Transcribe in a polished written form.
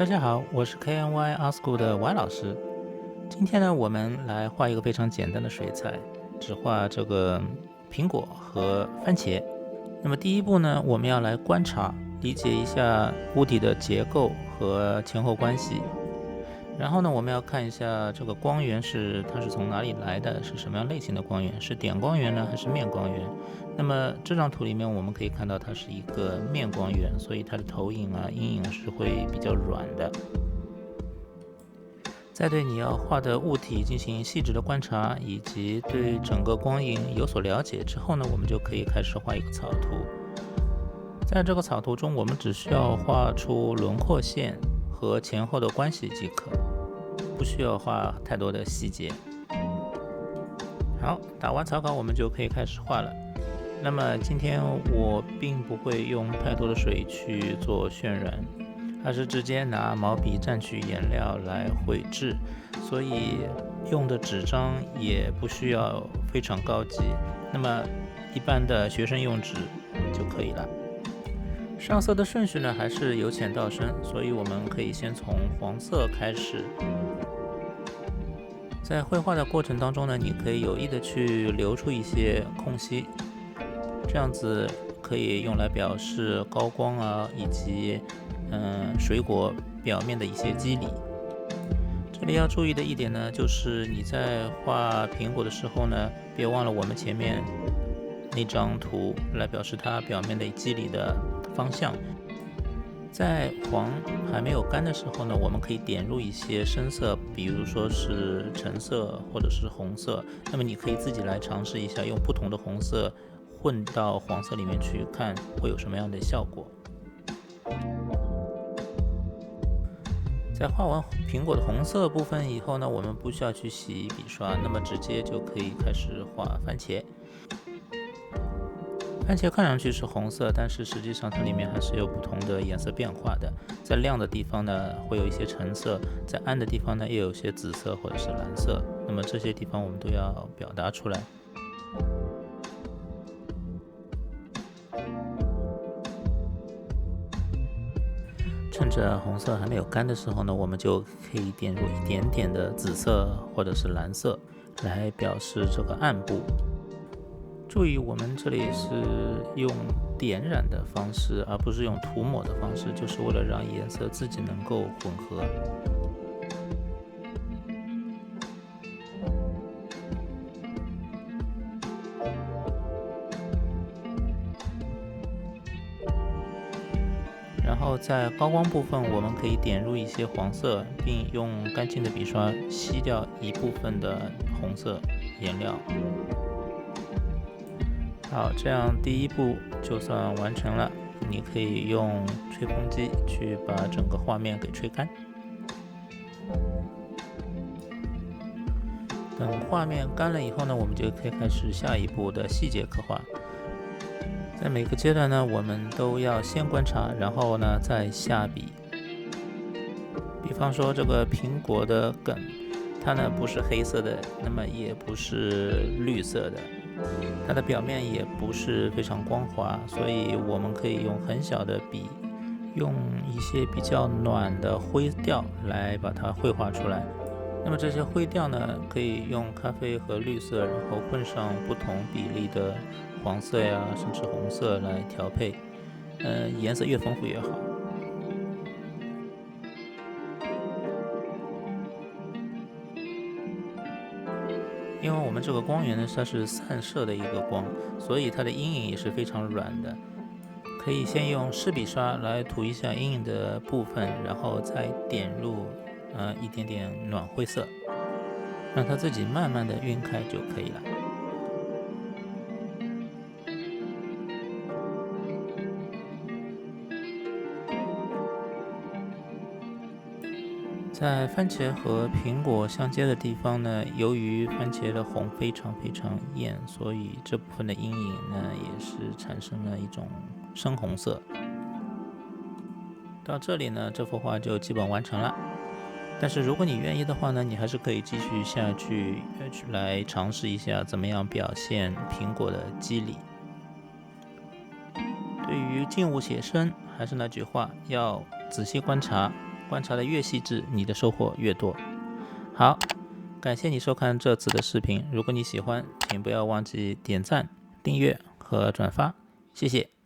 大家好，我是 KNY Art School 的 Y 老师。今天呢，我们来画一个非常简单的水彩，只画这个苹果和番茄。那么第一步呢，我们要来观察，理解一下物体的结构和前后关系。然后呢，我们要看一下这个光源它是从哪里来的，是什么样类型的光源，是点光源呢，还是面光源？那么这张图里面我们可以看到它是一个面光源，所以它的投影啊、阴影是会比较软的。在对你要画的物体进行细致的观察，以及对整个光影有所了解之后呢，我们就可以开始画一个草图。在这个草图中，我们只需要画出轮廓线和前后的关系即可，不需要画太多的细节。好，打完草稿我们就可以开始画了。那么今天我并不会用太多的水去做渲染，而是直接拿毛笔蘸取颜料来绘制，所以用的纸张也不需要非常高级，那么一般的学生用纸就可以了。上色的顺序呢，还是由浅到深，所以我们可以先从黄色开始。在绘画的过程当中呢，你可以有意的去留出一些空隙，这样子可以用来表示高光啊，以及水果表面的一些肌理。这里要注意的一点呢，就是你在画苹果的时候呢，别忘了我们前面那张图来表示它表面的肌理的方向。在黄还没有干的时候呢，我们可以点入一些深色，比如说是橙色或者是红色。那么你可以自己来尝试一下，用不同的红色混到黄色里面去，看会有什么样的效果。在画完苹果的红色部分以后呢，我们不需要去洗笔刷，那么直接就可以开始画番茄。番茄看上去是红色，但是实际上它里面还是有不同的颜色变化的。在亮的地方呢，会有一些橙色；在暗的地方呢，也有一些紫色或者是蓝色。那么这些地方我们都要表达出来。趁着红色还没有干的时候呢，我们就可以点入一点点的紫色或者是蓝色，来表示这个暗部。注意，我们这里是用点染的方式，而不是用涂抹的方式，就是为了让颜色自己能够混合。然后在高光部分，我们可以点入一些黄色，并用干净的笔刷吸掉一部分的红色颜料。好，这样第一步就算完成了。你可以用吹风机去把整个画面给吹干。等画面干了以后呢，我们就可以开始下一步的细节刻画。在每个阶段呢，我们都要先观察，然后呢再下笔。比方说这个苹果的梗，它呢不是黑色的，那么也不是绿色的。它的表面也不是非常光滑，所以我们可以用很小的笔，用一些比较暖的灰调来把它绘画出来。那么这些灰调呢，可以用咖啡和绿色，然后混上不同比例的黄色呀，甚至红色来调配，颜色越丰富越好。因为我们这个光源呢，它是散射的一个光，所以它的阴影也是非常软的。可以先用湿笔刷来涂一下阴影的部分，然后再点入一点点暖灰色，让它自己慢慢的晕开就可以了。在番茄和苹果相接的地方呢，由于番茄的红非常非常艳，所以这部分的阴影呢也是产生了一种深红色。到这里呢，这幅画就基本完成了。但是如果你愿意的话呢，你还是可以继续下去来尝试一下怎么样表现苹果的肌理。对于静物写生，还是那句话，要仔细观察，观察的越细致，你的收获越多。好，感谢你收看这次的视频。如果你喜欢，请不要忘记点赞、订阅和转发，谢谢。